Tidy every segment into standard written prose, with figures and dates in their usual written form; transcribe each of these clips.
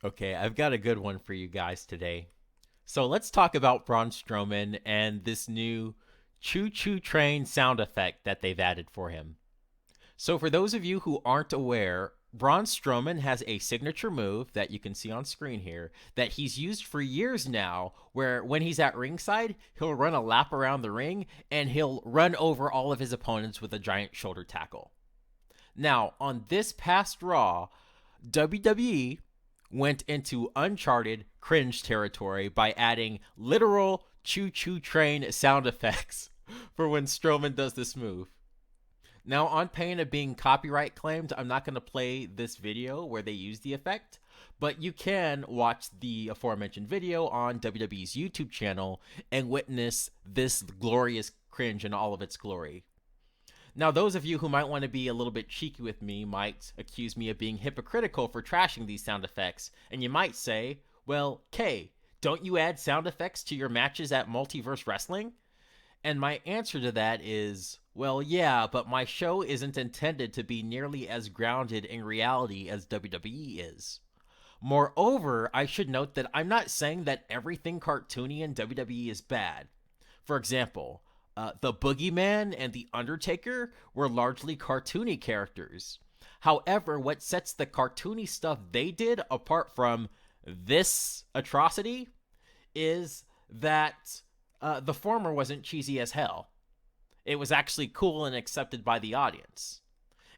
Okay, I've got a good one for you guys today. So let's talk about Braun Strowman and this new choo choo train sound effect that they've added for him. So, for those of you who aren't aware, Braun Strowman has a signature move that you can see on screen here that he's used for years now, where when he's at ringside, he'll run a lap around the ring and he'll run over all of his opponents with a giant shoulder tackle. Now, on this past Raw, WWE went into uncharted cringe territory by adding literal choo choo train sound effects for when Strowman does this move. Now, on pain of being copyright claimed, I'm not going to play this video where they use the effect, but you can watch the aforementioned video on WWE's YouTube channel and witness this glorious cringe in all of its glory. Now, those of you who might want to be a little bit cheeky with me might accuse me of being hypocritical for trashing these sound effects, and you might say, well, Kay, don't you add sound effects to your matches at Multiverse Wrestling? And my answer to that is, well, yeah, but my show isn't intended to be nearly as grounded in reality as WWE is. Moreover, I should note that I'm not saying that everything cartoony in WWE is bad. For example, the Boogeyman and the Undertaker were largely cartoony characters. However, what sets the cartoony stuff they did apart from this atrocity is that the former wasn't cheesy as hell. It was actually cool and accepted by the audience.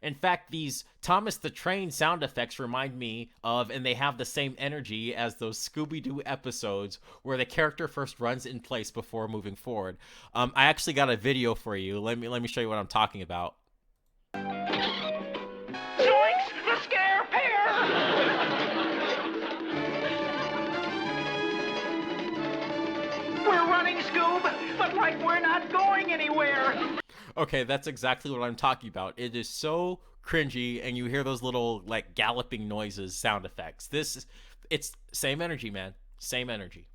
In fact, these Thomas the Train sound effects remind me of, and they have the same energy as those Scooby-Doo episodes where the character first runs in place before moving forward. I actually got a video for you. Let me show you what I'm talking about. Zoinks! The scare pair! We're running, Scoob, but like we're not going anywhere. Okay, that's exactly what I'm talking about. It is so cringy, and you hear those little like galloping noises, sound effects. It's same energy, man. Same energy.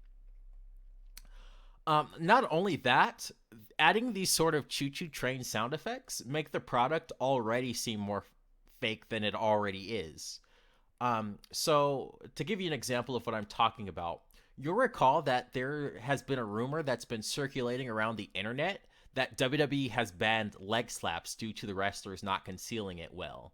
Not only that, adding these sort of choo-choo train sound effects make the product already seem more fake than it already is. So to give you an example of what I'm talking about, you'll recall that there has been a rumor that's been circulating around the internet that WWE has banned leg slaps due to the wrestlers not concealing it well.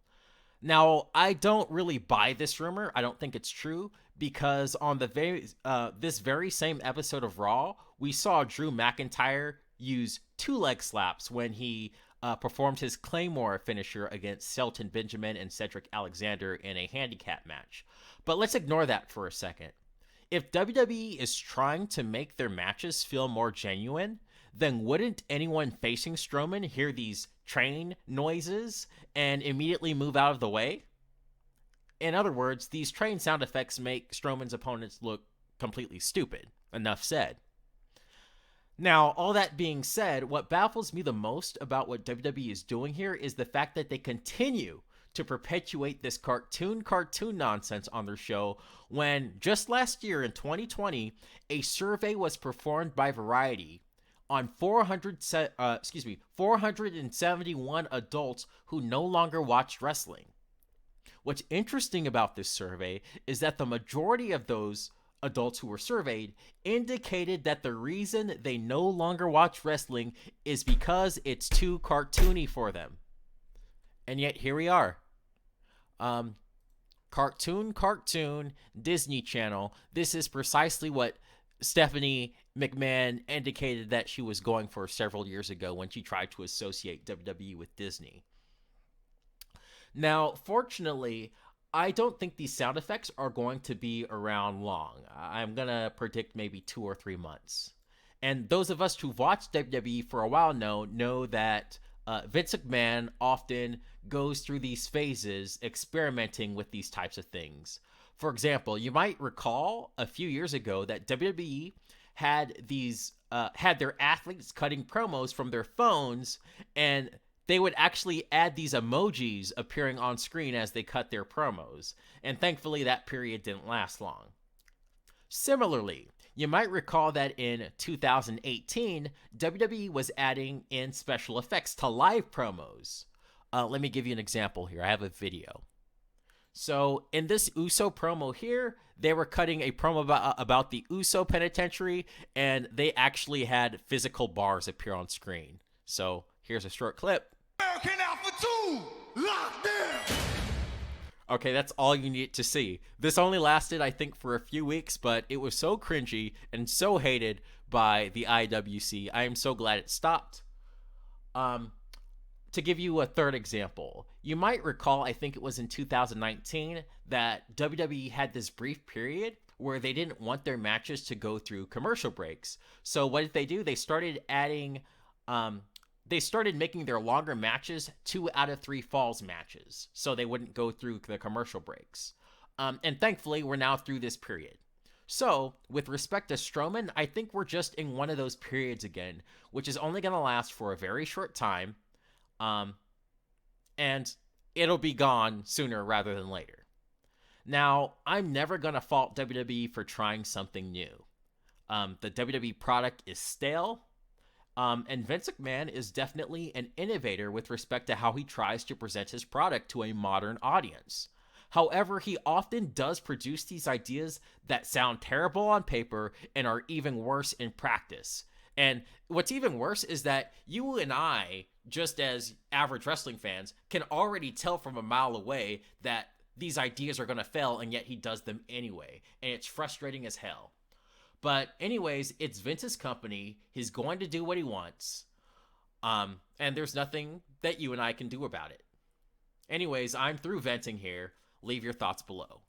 Now, I don't really buy this rumor. I don't think it's true because on this very same episode of Raw, we saw Drew McIntyre use two leg slaps when he performed his Claymore finisher against Shelton Benjamin and Cedric Alexander in a handicap match. But let's ignore that for a second. If WWE is trying to make their matches feel more genuine, then wouldn't anyone facing Strowman hear these train noises and immediately move out of the way? In other words, these train sound effects make Strowman's opponents look completely stupid. Enough said. Now, all that being said, what baffles me the most about what WWE is doing here is the fact that they continue to perpetuate this cartoon nonsense on their show when just last year in 2020, a survey was performed by Variety on 471 adults who no longer watched wrestling. What's interesting about this survey is that the majority of those adults who were surveyed indicated that the reason they no longer watch wrestling is because it's too cartoony for them. And yet here we are. Cartoon, Disney Channel. This is precisely what Stephanie McMahon indicated that she was going for several years ago when she tried to associate WWE with Disney. Now, fortunately, I don't think these sound effects are going to be around long. I'm going to predict maybe 2 or 3 months. And those of us who've watched WWE for a while know that Vince McMahon often goes through these phases experimenting with these types of things. For example, you might recall a few years ago that WWE had their athletes cutting promos from their phones, and they would actually add these emojis appearing on screen as they cut their promos. And thankfully, that period didn't last long. Similarly, you might recall that in 2018, WWE was adding in special effects to live promos. Let me give you an example here. I have a video. So in this Uso promo here, they were cutting a promo about the Uso penitentiary, and they actually had physical bars appear on screen. So here's a short clip. American Alpha 2, locked in! Okay, that's all you need to see. This only lasted, I think, for a few weeks, but it was so cringy and so hated by the IWC. I am so glad it stopped. To give you a third example, you might recall, I think it was in 2019, that WWE had this brief period where they didn't want their matches to go through commercial breaks. So what did they do? They started making their longer matches 2 out of 3 falls matches, so they wouldn't go through the commercial breaks. And thankfully, we're now through this period. So, with respect to Strowman, I think we're just in one of those periods again, which is only going to last for a very short time. And it'll be gone sooner rather than later. Now, I'm never going to fault WWE for trying something new. The WWE product is stale, and Vince McMahon is definitely an innovator with respect to how he tries to present his product to a modern audience. However, he often does produce these ideas that sound terrible on paper and are even worse in practice. And what's even worse is that you and I, just as average wrestling fans, can already tell from a mile away that these ideas are going to fail, and yet he does them anyway. And it's frustrating as hell. But anyways, it's Vince's company. He's going to do what he wants. And there's nothing that you and I can do about it. Anyways, I'm through venting here. Leave your thoughts below.